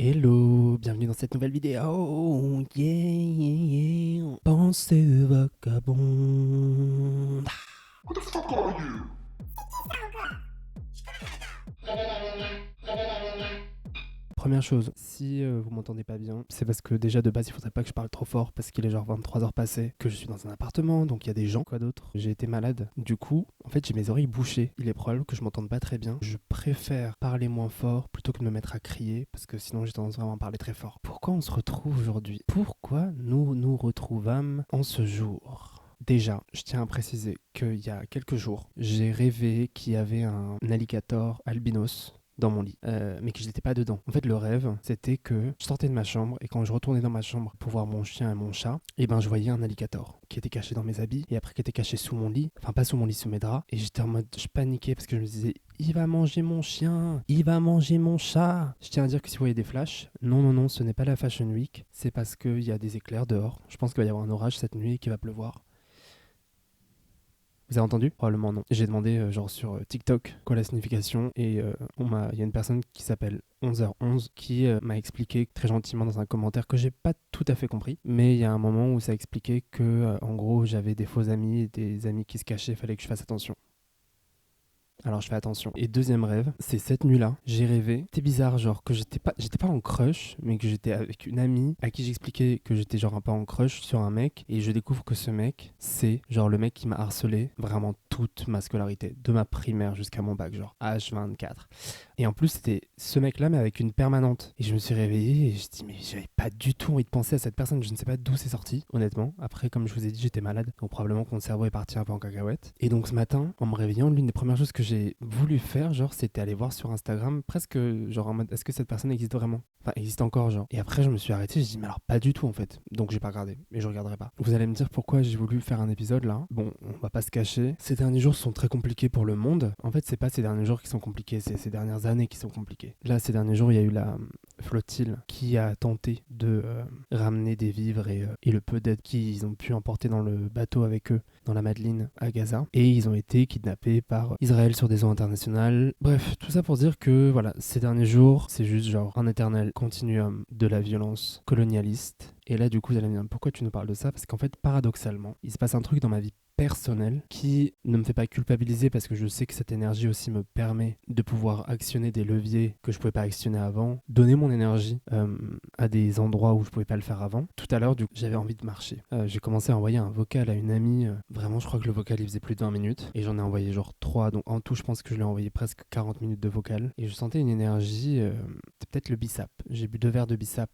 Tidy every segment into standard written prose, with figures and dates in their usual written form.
Hello, bienvenue dans cette nouvelle vidéo. Yeah. Pensée vagabonde. Première chose, si vous m'entendez pas bien, c'est parce que déjà de base il faudrait pas que je parle trop fort parce qu'il est genre 23h passées, que je suis dans un appartement, donc il y a des gens, quoi d'autre. J'ai été malade, du coup, en fait j'ai mes oreilles bouchées. Il est probable que je m'entende pas très bien. Je préfère parler moins fort plutôt que de me mettre à crier parce que sinon j'ai tendance vraiment à parler très fort. Pourquoi on se retrouve aujourd'hui? Pourquoi nous nous retrouvâmes en ce jour? Déjà, je tiens à préciser qu'il y a quelques jours, j'ai rêvé qu'il y avait un alligator albinos dans mon lit, mais que je n'étais pas dedans. En fait, le rêve, c'était que je sortais de ma chambre et quand je retournais dans ma chambre pour voir mon chien et mon chat, et ben je voyais un alligator qui était caché dans mes habits et après qui était caché sous mon lit, enfin pas sous mon lit, sous mes draps, et j'étais en mode, je paniquais parce que je me disais, il va manger mon chien, il va manger mon chat. Je tiens à dire que si vous voyez des flashs, non, ce n'est pas la Fashion Week, c'est parce qu'il y a des éclairs dehors. Je pense qu'il va y avoir un orage cette nuit et qu'il va pleuvoir. Vous avez entendu? Probablement non. J'ai demandé genre sur TikTok quoi la signification et il y a une personne qui s'appelle 11h11 qui m'a expliqué très gentiment dans un commentaire que j'ai pas tout à fait compris, mais il y a un moment où ça expliquait que en gros j'avais des faux amis et des amis qui se cachaient, fallait que je fasse attention. Alors je fais attention. Et deuxième rêve, c'est cette nuit-là, j'ai rêvé. C'était bizarre, genre que j'étais pas en crush, mais que j'étais avec une amie à qui j'expliquais que j'étais genre un peu en crush sur un mec. Et je découvre que ce mec, c'est genre le mec qui m'a harcelé vraiment toute ma scolarité, de ma primaire jusqu'à mon bac, genre H24. Et en plus, c'était ce mec-là, mais avec une permanente. Et je me suis réveillé et je me dis, mais j'avais pas du tout envie de penser à cette personne. Je ne sais pas d'où c'est sorti, honnêtement. Après, comme je vous ai dit, j'étais malade. Donc probablement que mon cerveau est parti un peu en cacahuète. Et donc ce matin, en me réveillant, l'une des premières choses que j'ai voulu faire, genre, c'était aller voir sur Instagram, presque genre en mode, est-ce que cette personne existe vraiment? Enfin, existe encore, genre. Et après, je me suis arrêté, je dis, mais alors pas du tout en fait. Donc j'ai pas regardé. Et je regarderai pas. Vous allez me dire pourquoi j'ai voulu faire un épisode là. Bon, on va pas se cacher. Ces derniers jours sont très compliqués pour le monde. En fait, c'est pas ces derniers jours qui sont compliqués, c'est ces dernières années qui sont compliquées. Là, ces derniers jours, il y a eu la flottille qui a tenté de ramener des vivres et le peu d'aide qu'ils ont pu emporter dans le bateau avec eux dans la Madeleine à Gaza. Et ils ont été kidnappés par Israël sur des eaux internationales. Bref, tout ça pour dire que voilà, ces derniers jours, c'est juste genre un éternel continuum de la violence colonialiste. Et là, du coup, vous allez me dire, pourquoi tu nous parles de ça? Parce qu'en fait, paradoxalement, il se passe un truc dans ma vie personnelle qui ne me fait pas culpabiliser parce que je sais que cette énergie aussi me permet de pouvoir actionner des leviers que je pouvais pas actionner avant, donner mon énergie à des endroits où je pouvais pas le faire avant. Tout à l'heure, du coup, j'avais envie de marcher. J'ai commencé à envoyer un vocal à une amie. Vraiment, je crois que le vocal il faisait plus de 20 minutes et j'en ai envoyé genre 3. Donc en tout, je pense que je lui ai envoyé presque 40 minutes de vocal et je sentais une énergie. C'était peut-être le bissap. J'ai bu 2 verres de bissap.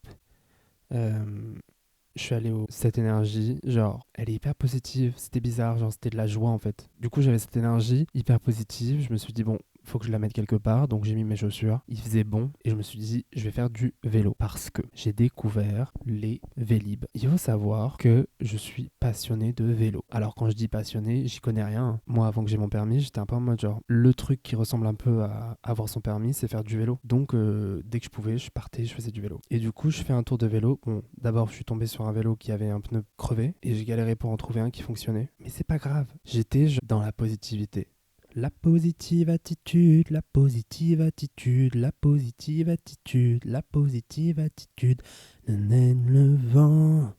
Je suis allé au cette énergie, genre elle est hyper positive, c'était bizarre, genre c'était de la joie en fait. Du coup j'avais cette énergie hyper positive, je me suis dit bon, faut que je la mette quelque part, donc j'ai mis mes chaussures, il faisait bon et je me suis dit je vais faire du vélo parce que j'ai découvert les Vélib. Il faut savoir que je suis passionné de vélo. Alors quand je dis passionné, j'y connais rien. Moi avant que j'ai mon permis, j'étais un peu en mode genre le truc qui ressemble un peu à avoir son permis, c'est faire du vélo. Donc dès que je pouvais, je partais, je faisais du vélo. Et du coup je fais un tour de vélo. Bon, d'abord je suis tombé sur un vélo qui avait un pneu crevé et j'ai galéré pour en trouver un qui fonctionnait. Mais c'est pas grave, j'étais dans la positivité. La positive attitude, la positive attitude, la positive attitude, la positive attitude. Donne le vent.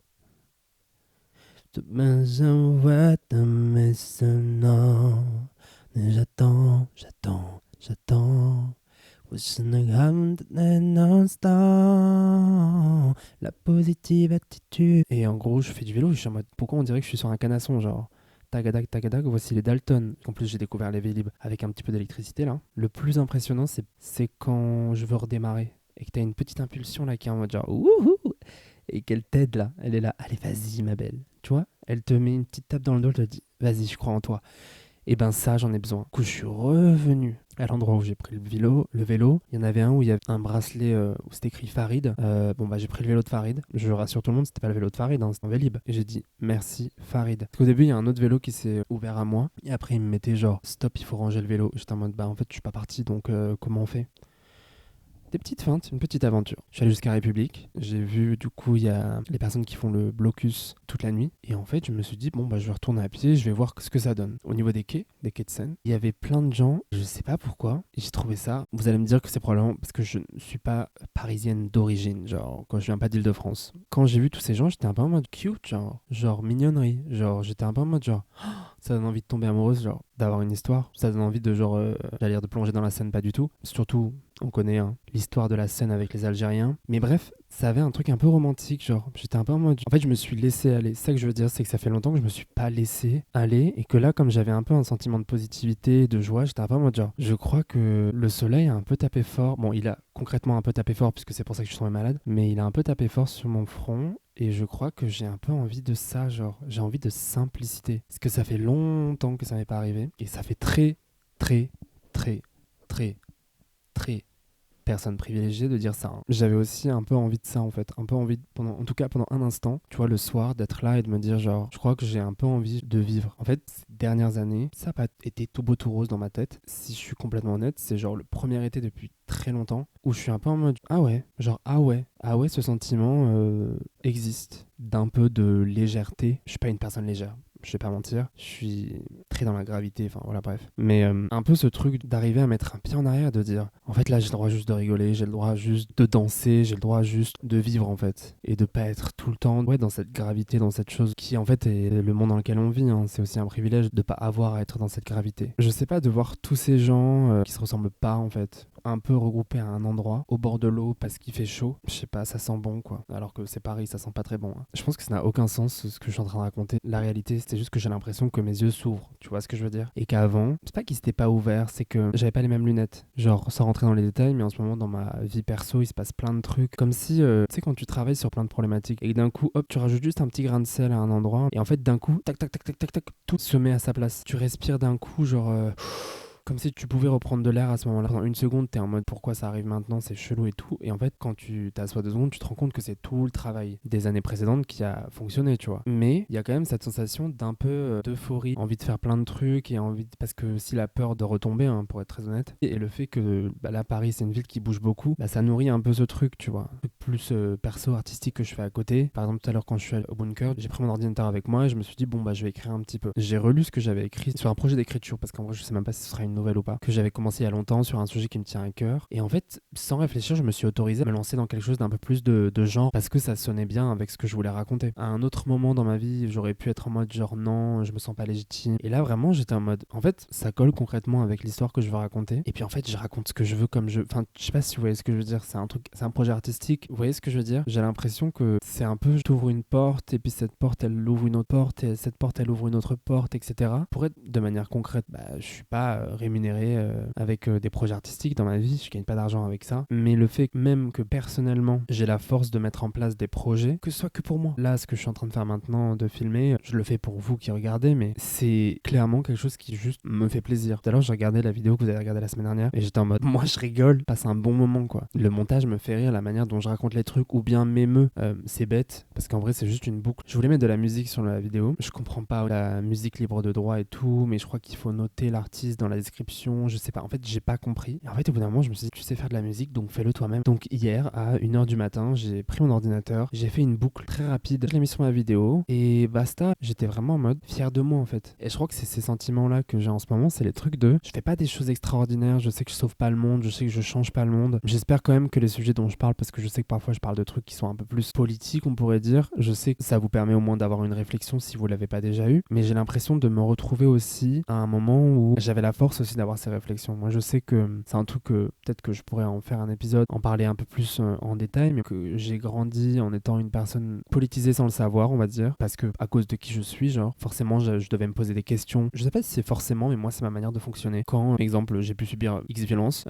Demain j'envoie ta maintenant. J'attends. La positive attitude. Et en gros, je fais du vélo, je suis en mode, pourquoi on dirait que je suis sur un canasson, genre tagadak, tagadak, voici les Dalton. En plus, j'ai découvert les Vélib avec un petit peu d'électricité là. Le plus impressionnant, c'est quand je veux redémarrer et que t'as une petite impulsion là qui est en mode genre wouhou et qu'elle t'aide là. Elle est là, allez, vas-y, ma belle. Tu vois, elle te met une petite tape dans le dos, elle te dit, vas-y, je crois en toi. Et ben ça, j'en ai besoin. Du coup, je suis revenu à l'endroit où j'ai pris le vélo. Il y en avait un où il y avait un bracelet où c'était écrit Farid. Bon bah j'ai pris le vélo de Farid. Je rassure tout le monde, c'était pas le vélo de Farid, hein, c'était un Vélib. Et j'ai dit merci Farid. Parce qu'au début, il y a un autre vélo qui s'est ouvert à moi. Et après, il me mettait genre stop, il faut ranger le vélo. J'étais en mode bah en fait, je suis pas parti, donc comment on fait? des petites feintes, une petite aventure. Je suis allé jusqu'à République. J'ai vu, du coup, il y a les personnes qui font le blocus toute la nuit. Et en fait, je me suis dit, bon, bah, je vais retourner à pied, je vais voir ce que ça donne. Au niveau des quais de Seine, il y avait plein de gens, je sais pas pourquoi, et j'ai trouvé ça. Vous allez me dire que c'est probablement parce que je ne suis pas parisienne d'origine, genre, quand je viens pas d'Île-de-France. Quand j'ai vu tous ces gens, j'étais un peu en mode cute, genre mignonnerie. Genre, j'étais un peu en mode genre, ça donne envie de tomber amoureuse, genre, d'avoir une histoire. Ça donne envie de, genre, j'allais dire de plonger dans la Seine, pas du tout. Surtout, on connaît l'histoire de la Seine avec les Algériens. Mais bref, ça avait un truc un peu romantique, genre, j'étais un peu en mode... En fait, je me suis laissé aller. C'est ça que je veux dire, c'est que ça fait longtemps que je me suis pas laissé aller. Et que là, comme j'avais un peu un sentiment de positivité, de joie, j'étais un peu en mode genre, je crois que le soleil a un peu tapé fort. Bon, il a concrètement un peu tapé fort, puisque c'est pour ça que je suis tombé malade. Mais il a un peu tapé fort sur mon front. Et je crois que j'ai un peu envie de ça, genre, j'ai envie de simplicité. Parce que ça fait longtemps que ça m'est pas arrivé. Et ça fait très, très, très, très, très personne privilégiée de dire ça. J'avais aussi un peu envie de ça en fait, un peu envie, en tout cas pendant un instant, tu vois, le soir, d'être là et de me dire genre, je crois que j'ai un peu envie de vivre. En fait, ces dernières années, ça n'a pas été tout beau tout rose dans ma tête. Si je suis complètement honnête, c'est genre le premier été depuis très longtemps où je suis un peu en mode, ah ouais, genre ah ouais, ce sentiment existe d'un peu de légèreté. Je suis pas une personne légère. Je vais pas mentir, je suis très dans la gravité, enfin voilà, bref. Mais un peu ce truc d'arriver à mettre un pied en arrière, de dire, en fait là j'ai le droit juste de rigoler, j'ai le droit juste de danser, j'ai le droit juste de vivre en fait. Et de pas être tout le temps dans cette gravité, dans cette chose qui en fait est le monde dans lequel on vit. C'est aussi un privilège de pas avoir à être dans cette gravité. Je sais pas, de voir tous ces gens qui se ressemblent pas en fait, un peu regroupés à un endroit, au bord de l'eau parce qu'il fait chaud. Je sais pas, ça sent bon quoi. Alors que c'est Paris, ça sent pas très bon. Je pense que ça n'a aucun sens ce que je suis en train de raconter. La réalité, c'est juste que j'ai l'impression que mes yeux s'ouvrent. Tu vois ce que je veux dire? Et qu'avant, c'est pas qu'ils s'étaient pas ouverts, c'est que j'avais pas les mêmes lunettes. Genre, sans rentrer dans les détails, mais en ce moment, dans ma vie perso, il se passe plein de trucs. Comme si, tu sais, quand tu travailles sur plein de problématiques et que d'un coup, hop, tu rajoutes juste un petit grain de sel à un endroit. Et en fait, d'un coup, tac, tac, tac, tac, tac, tac, tout se met à sa place. Tu respires d'un coup, genre... comme si tu pouvais reprendre de l'air à ce moment-là. Pendant une seconde, t'es en mode pourquoi ça arrive maintenant, c'est chelou et tout. Et en fait, quand tu t'assois 2 secondes, tu te rends compte que c'est tout le travail des années précédentes qui a fonctionné, tu vois. Mais il y a quand même cette sensation d'un peu d'euphorie, envie de faire plein de trucs et parce que si la peur de retomber, pour être très honnête, et le fait que là, Paris, c'est une ville qui bouge beaucoup, ça nourrit un peu ce truc, tu vois. Plus perso, artistique que je fais à côté. Par exemple, tout à l'heure, quand je suis allé au bunker, j'ai pris mon ordinateur avec moi et je me suis dit, bon, je vais écrire un petit peu. J'ai relu ce que j'avais écrit sur un projet d'écriture parce qu'en vrai, je sais même pas si ce sera une nouvelle ou pas, que j'avais commencé il y a longtemps sur un sujet qui me tient à cœur. Et en fait, sans réfléchir, je me suis autorisé à me lancer dans quelque chose d'un peu plus de genre parce que ça sonnait bien avec ce que je voulais raconter. À un autre moment dans ma vie, j'aurais pu être en mode genre non, je me sens pas légitime. Et là, vraiment, j'étais en mode, en fait, ça colle concrètement avec l'histoire que je veux raconter. Et puis en fait, je raconte ce que je veux comme je... Enfin, je sais pas si vous voyez ce que je veux dire. C'est un projet artistique. Vous voyez ce que je veux dire? J'ai l'impression que c'est un peu, je t'ouvre une porte et puis cette porte, elle ouvre une autre porte et cette porte, elle ouvre une autre porte, etc. Pour être de manière concrète, je suis pas rémunéré avec des projets artistiques dans ma vie, je gagne pas d'argent avec ça, mais le fait même que personnellement j'ai la force de mettre en place des projets, que ce soit que pour moi. Là, ce que je suis en train de faire maintenant, de filmer, je le fais pour vous qui regardez, mais c'est clairement quelque chose qui juste me fait plaisir. Tout à l'heure, j'ai regardé la vidéo que vous avez regardée la semaine dernière et j'étais en mode, moi je rigole, passe un bon moment quoi. Le montage me fait rire, la manière dont je raconte les trucs ou bien m'émeut, c'est bête parce qu'en vrai c'est juste une boucle. Je voulais mettre de la musique sur la vidéo, je comprends pas la musique libre de droit et tout, mais je crois qu'il faut noter l'artiste dans la description, je sais pas, en fait j'ai pas compris. Et en fait au bout d'un moment je me suis dit, tu sais faire de la musique donc fais-le toi-même. Donc hier à 1h du matin j'ai pris mon ordinateur, j'ai fait une boucle très rapide, je l'ai mis sur ma vidéo et basta. J'étais vraiment en mode fier de moi en fait. Et je crois que c'est ces sentiments là que j'ai en ce moment, c'est les trucs de je fais pas des choses extraordinaires, je sais que je sauve pas le monde, je sais que je change pas le monde. J'espère quand même que les sujets dont je parle, parce que je sais que parfois je parle de trucs qui sont un peu plus politiques on pourrait dire, je sais que ça vous permet au moins d'avoir une réflexion si vous l'avez pas déjà eu, mais j'ai l'impression de me retrouver aussi à un moment où j'avais la force aussi d'avoir ces réflexions. Moi je sais que c'est un truc que peut-être que je pourrais en faire un épisode, en parler un peu plus en détail, mais que j'ai grandi en étant une personne politisée sans le savoir on va dire, parce que à cause de qui je suis, genre forcément je devais me poser des questions. Je sais pas si c'est forcément, mais moi c'est ma manière de fonctionner. Quand exemple j'ai pu subir X violence,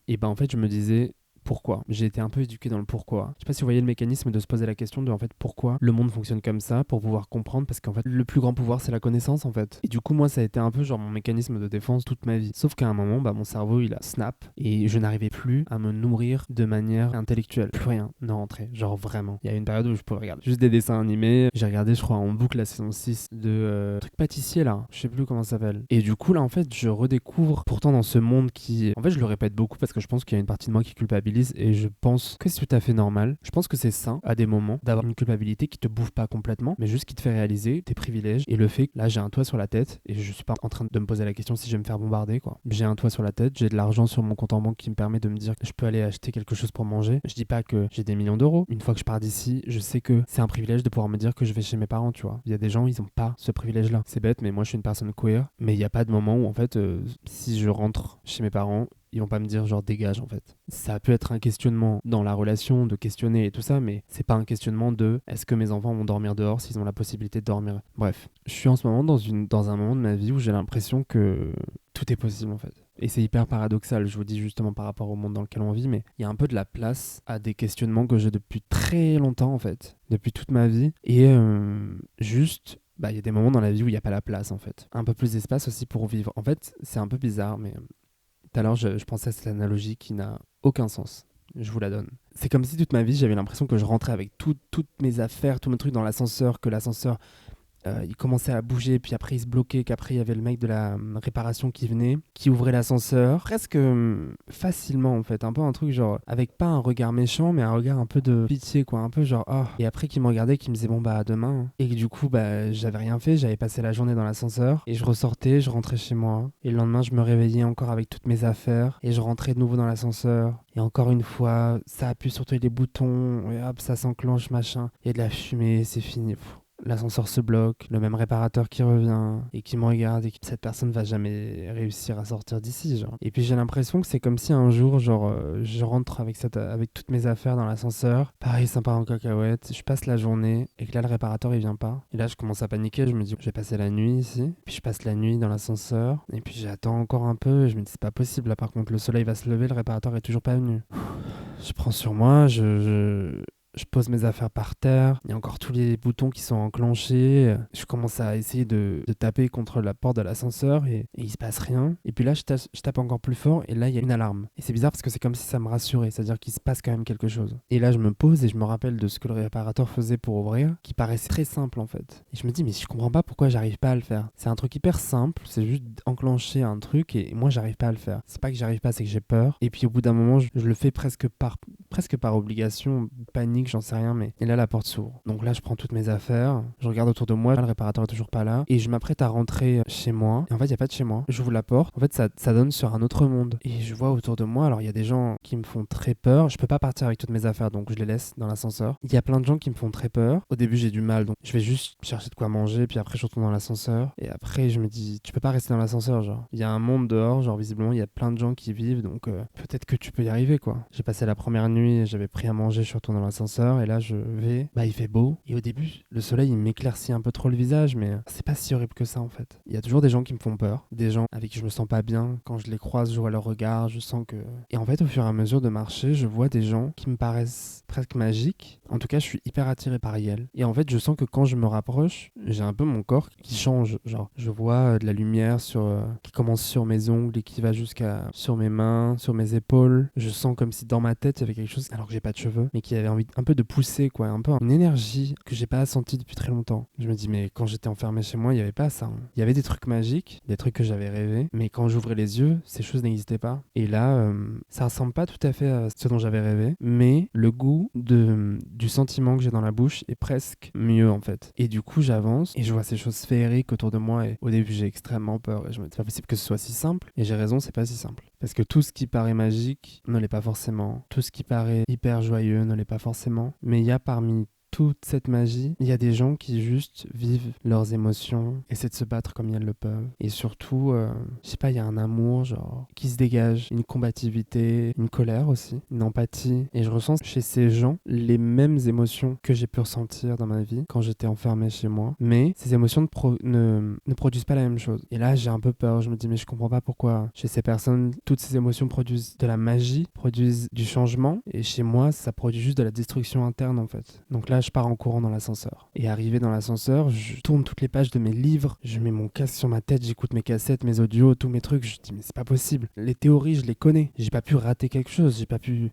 et ben en fait je me disais pourquoi. J'ai été un peu éduqué dans le pourquoi. Je sais pas si vous voyez le mécanisme de se poser la question de en fait pourquoi le monde fonctionne comme ça, pour pouvoir comprendre, parce qu'en fait le plus grand pouvoir c'est la connaissance en fait. Et du coup moi ça a été un peu genre mon mécanisme de défense toute ma vie. Sauf qu'à un moment mon cerveau il a snap et je n'arrivais plus à me nourrir de manière intellectuelle. Plus rien ne rentrait. Genre vraiment. Il y a une période où je pouvais regarder juste des dessins animés. J'ai regardé je crois en boucle la saison 6 de truc pâtissier là. Je sais plus comment ça s'appelle. Et du coup là en fait je redécouvre pourtant dans ce monde qui... En fait je le répète beaucoup parce que je pense qu'il y a une partie de moi qui culpabilise culpabilise et je pense que c'est tout à fait normal. Je pense que c'est sain à des moments d'avoir une culpabilité qui te bouffe pas complètement, mais juste qui te fait réaliser tes privilèges et le fait que là j'ai un toit sur la tête et je suis pas en train de me poser la question si je vais me faire bombarder quoi. J'ai un toit sur la tête, j'ai de l'argent sur mon compte en banque qui me permet de me dire que je peux aller acheter quelque chose pour manger. Je dis pas que j'ai des millions d'euros. Une fois que je pars d'ici, je sais que c'est un privilège de pouvoir me dire que je vais chez mes parents, tu vois. Il y a des gens, ils ont pas ce privilège-là. C'est bête, mais moi je suis une personne queer, mais il y a pas de moment où en fait, si je rentre chez mes parents, ils vont pas me dire genre dégage en fait. Ça peut être un questionnement dans la relation, de questionner et tout ça, mais c'est pas un questionnement de est-ce que mes enfants vont dormir dehors s'ils ont la possibilité de dormir. Bref, je suis en ce moment dans un moment de ma vie où j'ai l'impression que tout est possible en fait. Et c'est hyper paradoxal, je vous dis justement par rapport au monde dans lequel on vit, mais il y a un peu de la place à des questionnements que j'ai depuis très longtemps en fait, depuis toute ma vie. Et juste, il y a des moments dans la vie où il n'y a pas la place en fait. Un peu plus d'espace aussi pour vivre. En fait, c'est un peu bizarre, mais tout à l'heure, je pensais à cette analogie qui n'a aucun sens. Je vous la donne. C'est comme si toute ma vie, j'avais l'impression que je rentrais avec toutes mes affaires, tous mes trucs dans l'ascenseur, que l'ascenseur, il commençait à bouger, puis après il se bloquait, qu'après il y avait le mec de la réparation qui venait, qui ouvrait l'ascenseur, presque facilement en fait, un peu un truc genre, avec pas un regard méchant, mais un regard un peu de pitié quoi, un peu genre, oh. Et après qui me regardait, qui me disait bon bah à demain, et que du coup j'avais rien fait, j'avais passé la journée dans l'ascenseur, et je ressortais, je rentrais chez moi, et le lendemain je me réveillais encore avec toutes mes affaires, et je rentrais de nouveau dans l'ascenseur, et encore une fois, ça appuie sur tous les boutons, et hop, ça s'enclenche machin, il y a de la fumée, c'est fini. L'ascenseur se bloque, le même réparateur qui revient et qui me regarde et que cette personne va jamais réussir à sortir d'ici genre. Et puis j'ai l'impression que c'est comme si un jour genre je rentre avec toutes mes affaires dans l'ascenseur, pareil ça part en cacahuète, je passe la journée et que là le réparateur il vient pas. Et là je commence à paniquer, je me dis j'ai passé la nuit ici, puis je passe la nuit dans l'ascenseur et puis j'attends encore un peu et je me dis c'est pas possible là par contre le soleil va se lever, le réparateur est toujours pas venu. Je prends sur moi, je pose mes affaires par terre, il y a encore tous les boutons qui sont enclenchés, je commence à essayer de taper contre la porte de l'ascenseur et il se passe rien. Et puis là, je tape encore plus fort et là, il y a une alarme. Et c'est bizarre parce que c'est comme si ça me rassurait, c'est-à-dire qu'il se passe quand même quelque chose. Et là, je me pose et je me rappelle de ce que le réparateur faisait pour ouvrir, qui paraissait très simple en fait. Et je me dis, mais je comprends pas pourquoi j'arrive pas à le faire. C'est un truc hyper simple, c'est juste enclencher un truc et moi, j'arrive pas à le faire. C'est pas que j'arrive pas, c'est que j'ai peur. Et puis au bout d'un moment, je le fais presque par obligation, panique, j'en sais rien, mais et là la porte s'ouvre. Donc là je prends toutes mes affaires, je regarde autour de moi, le réparateur est toujours pas là et je m'apprête à rentrer chez moi et en fait il y a pas de chez moi. J'ouvre la porte, en fait ça donne sur un autre monde et je vois autour de moi, alors il y a des gens qui me font très peur, je peux pas partir avec toutes mes affaires donc je les laisse dans l'ascenseur. Il y a plein de gens qui me font très peur. Au début j'ai du mal donc je vais juste chercher de quoi manger puis après je retourne dans l'ascenseur et après je me dis tu peux pas rester dans l'ascenseur genre. Il y a un monde dehors, genre visiblement il y a plein de gens qui vivent donc peut-être que tu peux y arriver quoi. J'ai passé la première nuit, j'avais pris à manger, je suis retourné dans l'ascenseur et là je vais, il fait beau et au début le soleil il m'éclaircit un peu trop le visage mais c'est pas si horrible que ça en fait. Il y a toujours des gens qui me font peur, des gens avec qui je me sens pas bien, quand je les croise je vois leur regard, je sens que... Et en fait au fur et à mesure de marcher je vois des gens qui me paraissent presque magiques, en tout cas je suis hyper attiré par elles et en fait je sens que quand je me rapproche j'ai un peu mon corps qui change, genre je vois de la lumière qui commence sur mes ongles et qui va jusqu'à sur mes mains, sur mes épaules, je sens comme si dans ma tête il y avait quelque chose alors que j'ai pas de cheveux mais qui avait envie un peu de pousser quoi, un peu une énergie que j'ai pas sentie depuis très longtemps. Je me dis mais quand j'étais enfermé chez moi il y avait pas ça hein. Il y avait des trucs magiques, des trucs que j'avais rêvé mais quand j'ouvrais les yeux ces choses n'existaient pas et là ça ressemble pas tout à fait à ce dont j'avais rêvé mais le goût du sentiment que j'ai dans la bouche est presque mieux en fait et du coup j'avance et je vois ces choses féeriques autour de moi et au début j'ai extrêmement peur et je me dis c'est pas possible que ce soit si simple et j'ai raison, c'est pas si simple parce que tout ce qui paraît magique ne l'est pas forcément, tout ce qui paraît hyper joyeux ne l'est pas forcément, mais il y a parmi toute cette magie, il y a des gens qui juste vivent leurs émotions, essaient de se battre comme ils le peuvent. Et surtout, je sais pas, il y a un amour genre qui se dégage, une combativité, une colère aussi, une empathie. Et je ressens chez ces gens les mêmes émotions que j'ai pu ressentir dans ma vie quand j'étais enfermé chez moi. Mais ces émotions ne produisent pas la même chose. Et là, j'ai un peu peur. Je me dis, mais je comprends pas pourquoi chez ces personnes, toutes ces émotions produisent de la magie, produisent du changement. Et chez moi, ça produit juste de la destruction interne en fait. Donc là, là, je pars en courant dans l'ascenseur. Et arrivé dans l'ascenseur, je tourne toutes les pages de mes livres, je mets mon casque sur ma tête, j'écoute mes cassettes, mes audios, tous mes trucs. Je dis, mais c'est pas possible. Les théories, je les connais. J'ai pas pu rater quelque chose.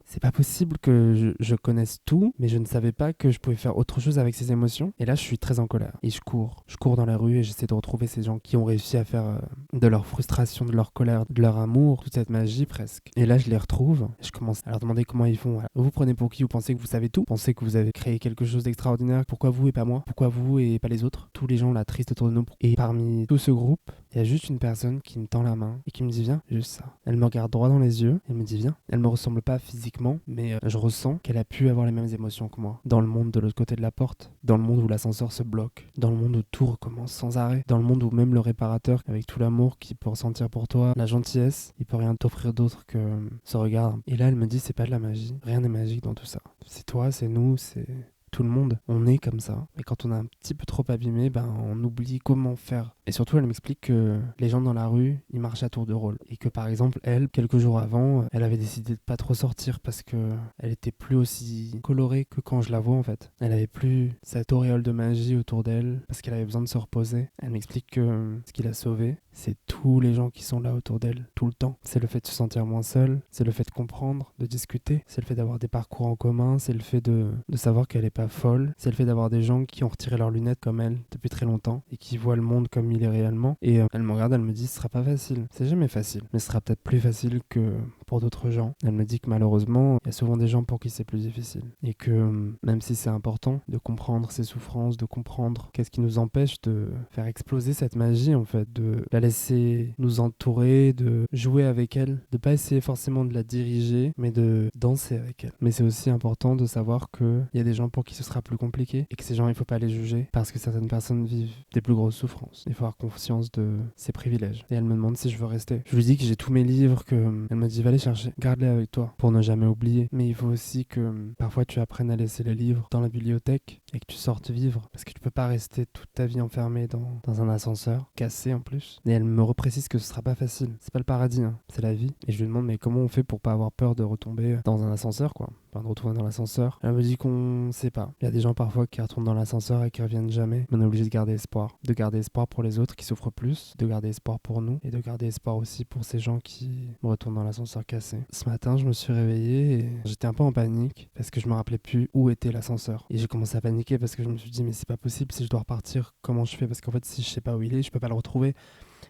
C'est pas possible que je connaisse tout, mais je ne savais pas que je pouvais faire autre chose avec ces émotions. Et là, je suis très en colère. Et je cours. Je cours dans la rue et j'essaie de retrouver ces gens qui ont réussi à faire de leur frustration, de leur colère, de leur amour, toute cette magie presque. Et là, je les retrouve. Je commence à leur demander comment ils font. Voilà. Vous prenez pour qui? Vous pensez que vous savez tout? Vous pensez que vous avez créé quelque chose d'extraordinaire? Pourquoi vous et pas moi? Pourquoi vous et pas les autres? Tous les gens là tristes autour de nous. Et parmi tout ce groupe, il y a juste une personne qui me tend la main et qui me dit viens, juste ça. Elle me regarde droit dans les yeux et me dit viens. Elle me ressemble pas physiquement, mais je ressens qu'elle a pu avoir les mêmes émotions que moi. Dans le monde de l'autre côté de la porte, dans le monde où l'ascenseur se bloque, dans le monde où tout recommence sans arrêt, dans le monde où même le réparateur, avec tout l'amour qu'il peut ressentir pour toi, la gentillesse, il peut rien t'offrir d'autre que ce regard. Et là, elle me dit c'est pas de la magie. Rien n'est magique dans tout ça. C'est toi, c'est nous, c'est tout le monde, on est comme ça. Et quand on est un petit peu trop abîmé, on oublie comment faire. Et surtout, elle m'explique que les gens dans la rue, ils marchent à tour de rôle. Et que par exemple, elle, quelques jours avant, elle avait décidé de pas trop sortir parce que elle était plus aussi colorée que quand je la vois en fait. Elle avait plus cette auréole de magie autour d'elle parce qu'elle avait besoin de se reposer. Elle m'explique que ce qui l'a sauvée, c'est tous les gens qui sont là autour d'elle, tout le temps. C'est le fait de se sentir moins seule, c'est le fait de comprendre, de discuter, c'est le fait d'avoir des parcours en commun, c'est le fait de savoir qu'elle est pas folle, c'est le fait d'avoir des gens qui ont retiré leurs lunettes comme elle depuis très longtemps et qui voient le monde comme il est réellement. Et elle me regarde, elle me dit ce sera pas facile. C'est jamais facile, mais ce sera peut-être plus facile que pour d'autres gens. Elle me dit que malheureusement, il y a souvent des gens pour qui c'est plus difficile. Et que même si c'est important de comprendre ses souffrances, de comprendre qu'est-ce qui nous empêche de faire exploser cette magie en fait, de la laisser nous entourer, de jouer avec elle, de pas essayer forcément de la diriger, mais de danser avec elle. Mais c'est aussi important de savoir qu'il y a des gens pour qui ce sera plus compliqué et que ces gens, il faut pas les juger parce que certaines personnes vivent des plus grosses souffrances. Il faut avoir conscience de ses privilèges. Et elle me demande si je veux rester. Je lui dis que j'ai tous mes livres, que elle me dit va les chercher, garde-les avec toi pour ne jamais oublier. Mais il faut aussi que parfois tu apprennes à laisser les livres dans la bibliothèque et que tu sortes vivre parce que tu peux pas rester toute ta vie enfermé dans un ascenseur, cassé en plus. Et elle me reprécise que ce sera pas facile. C'est pas le paradis, hein, c'est la vie. Et je lui demande mais comment on fait pour pas avoir peur de retomber dans un ascenseur quoi, de retourner dans l'ascenseur. Elle me dit qu'on sait pas. Il y a des gens parfois qui retournent dans l'ascenseur et qui reviennent jamais. Mais on est obligé de garder espoir. De garder espoir pour les autres qui souffrent plus, de garder espoir pour nous et de garder espoir aussi pour ces gens qui retournent dans l'ascenseur cassé. Ce matin, je me suis réveillé et j'étais un peu en panique parce que je me rappelais plus où était l'ascenseur. Et j'ai commencé à paniquer parce que je me suis dit mais c'est pas possible, si je dois repartir, comment je fais? Parce qu'en fait, si je sais pas où il est, je peux pas le retrouver.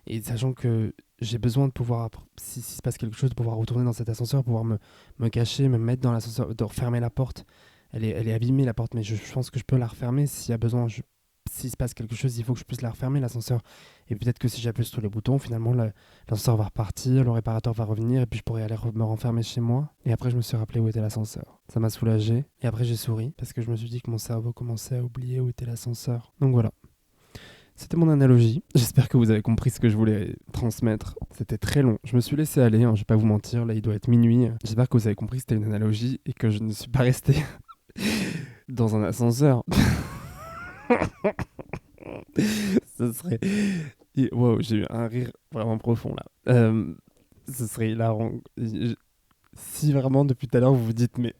Et sachant que j'ai besoin de pouvoir, si se passe quelque chose, de pouvoir retourner dans cet ascenseur, pouvoir me cacher, me mettre dans l'ascenseur, de refermer la porte. Elle est abîmée la porte, mais je pense que je peux la refermer s'il y a besoin. S'il se passe quelque chose, il faut que je puisse la refermer, l'ascenseur. Et peut-être que si j'appuie sur tous les boutons, finalement, l'ascenseur va repartir, le réparateur va revenir, et puis je pourrais aller me renfermer chez moi. Et après, je me suis rappelé où était l'ascenseur. Ça m'a soulagé. Et après, j'ai souri, parce que je me suis dit que mon cerveau commençait à oublier où était l'ascenseur. Donc voilà. C'était mon analogie. J'espère que vous avez compris ce que je voulais transmettre. C'était très long. Je me suis laissé aller, hein, je vais pas vous mentir. Là, il doit être minuit. J'espère que vous avez compris que c'était une analogie et que je ne suis pas resté dans un ascenseur. Ce serait... Wow, j'ai eu un rire vraiment profond là. Ce serait hilarant. Si vraiment depuis tout à l'heure vous vous dites mais...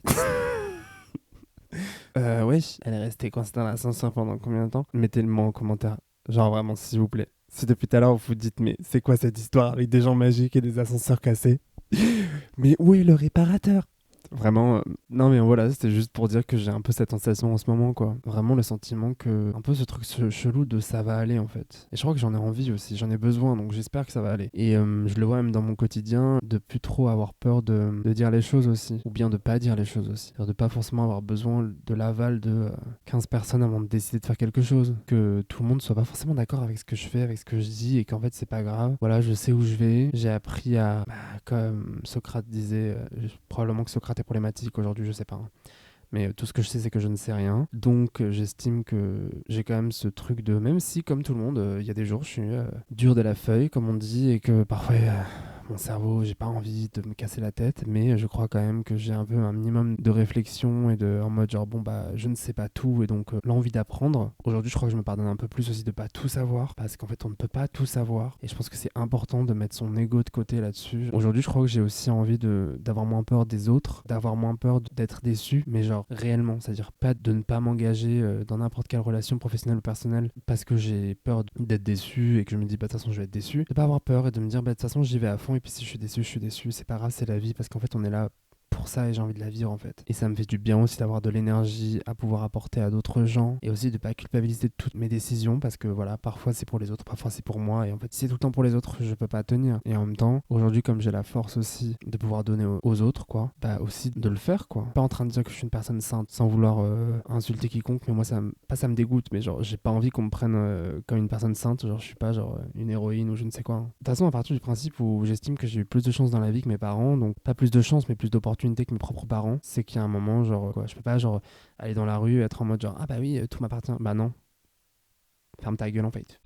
wesh, elle est restée coincée dans l'ascenseur pendant combien de temps? Mettez-le-moi en commentaire. Genre vraiment, s'il vous plaît. Si depuis tout à l'heure vous vous dites mais c'est quoi cette histoire avec des gens magiques et des ascenseurs cassés? Mais où est le réparateur? Vraiment, non mais voilà, c'était juste pour dire que j'ai un peu cette sensation en ce moment quoi. Vraiment le sentiment que, un peu ce truc chelou de ça va aller en fait. Et je crois que j'en ai envie aussi, j'en ai besoin donc j'espère que ça va aller. Et je le vois même dans mon quotidien, de plus trop avoir peur de dire les choses aussi. Ou bien de pas dire les choses aussi. C'est-à-dire de pas forcément avoir besoin de l'aval de 15 personnes avant de décider de faire quelque chose. Que tout le monde soit pas forcément d'accord avec ce que je fais, avec ce que je dis et qu'en fait c'est pas grave. Voilà, je sais où je vais. J'ai appris à, comme Socrate disait, probablement que Socrate est problématique aujourd'hui, je sais pas. Mais tout ce que je sais, c'est que je ne sais rien. Donc j'estime que j'ai quand même ce truc de... Même si, comme tout le monde, il y a des jours, je suis dur de la feuille, comme on dit, et que parfois mon cerveau, j'ai pas envie de me casser la tête, mais je crois quand même que j'ai un peu un minimum de réflexion et en mode genre bon bah je ne sais pas tout et donc l'envie d'apprendre. Aujourd'hui je crois que je me pardonne un peu plus aussi de pas tout savoir parce qu'en fait on ne peut pas tout savoir et je pense que c'est important de mettre son ego de côté là-dessus. Aujourd'hui je crois que j'ai aussi envie d'avoir moins peur des autres, d'avoir moins peur d'être déçu, mais genre réellement, c'est-à-dire pas de ne pas m'engager dans n'importe quelle relation professionnelle ou personnelle parce que j'ai peur d'être déçu et que je me dis bah de toute façon je vais être déçu, de pas avoir peur et de me dire bah de toute façon j'y vais à fond et puis si je suis déçu, c'est pas grave, c'est la vie parce qu'en fait on est là pour ça et j'ai envie de la vivre en fait. Et ça me fait du bien aussi d'avoir de l'énergie à pouvoir apporter à d'autres gens et aussi de pas culpabiliser de toutes mes décisions parce que voilà, parfois c'est pour les autres, parfois c'est pour moi et en fait si c'est tout le temps pour les autres, je peux pas tenir. Et en même temps, aujourd'hui comme j'ai la force aussi de pouvoir donner aux autres quoi, bah aussi de le faire quoi. Pas en train de dire que je suis une personne sainte sans vouloir insulter quiconque, mais moi ça me dégoûte, mais genre j'ai pas envie qu'on me prenne comme une personne sainte, genre je suis pas genre une héroïne ou je ne sais quoi. De toute façon à partir du principe où j'estime que j'ai eu plus de chance dans la vie que mes parents, donc pas plus de chance mais plus d'opportunités que mes propres parents, c'est qu'il y a un moment genre quoi, je peux pas genre aller dans la rue et être en mode genre ah bah oui tout m'appartient, bah non, ferme ta gueule en fait.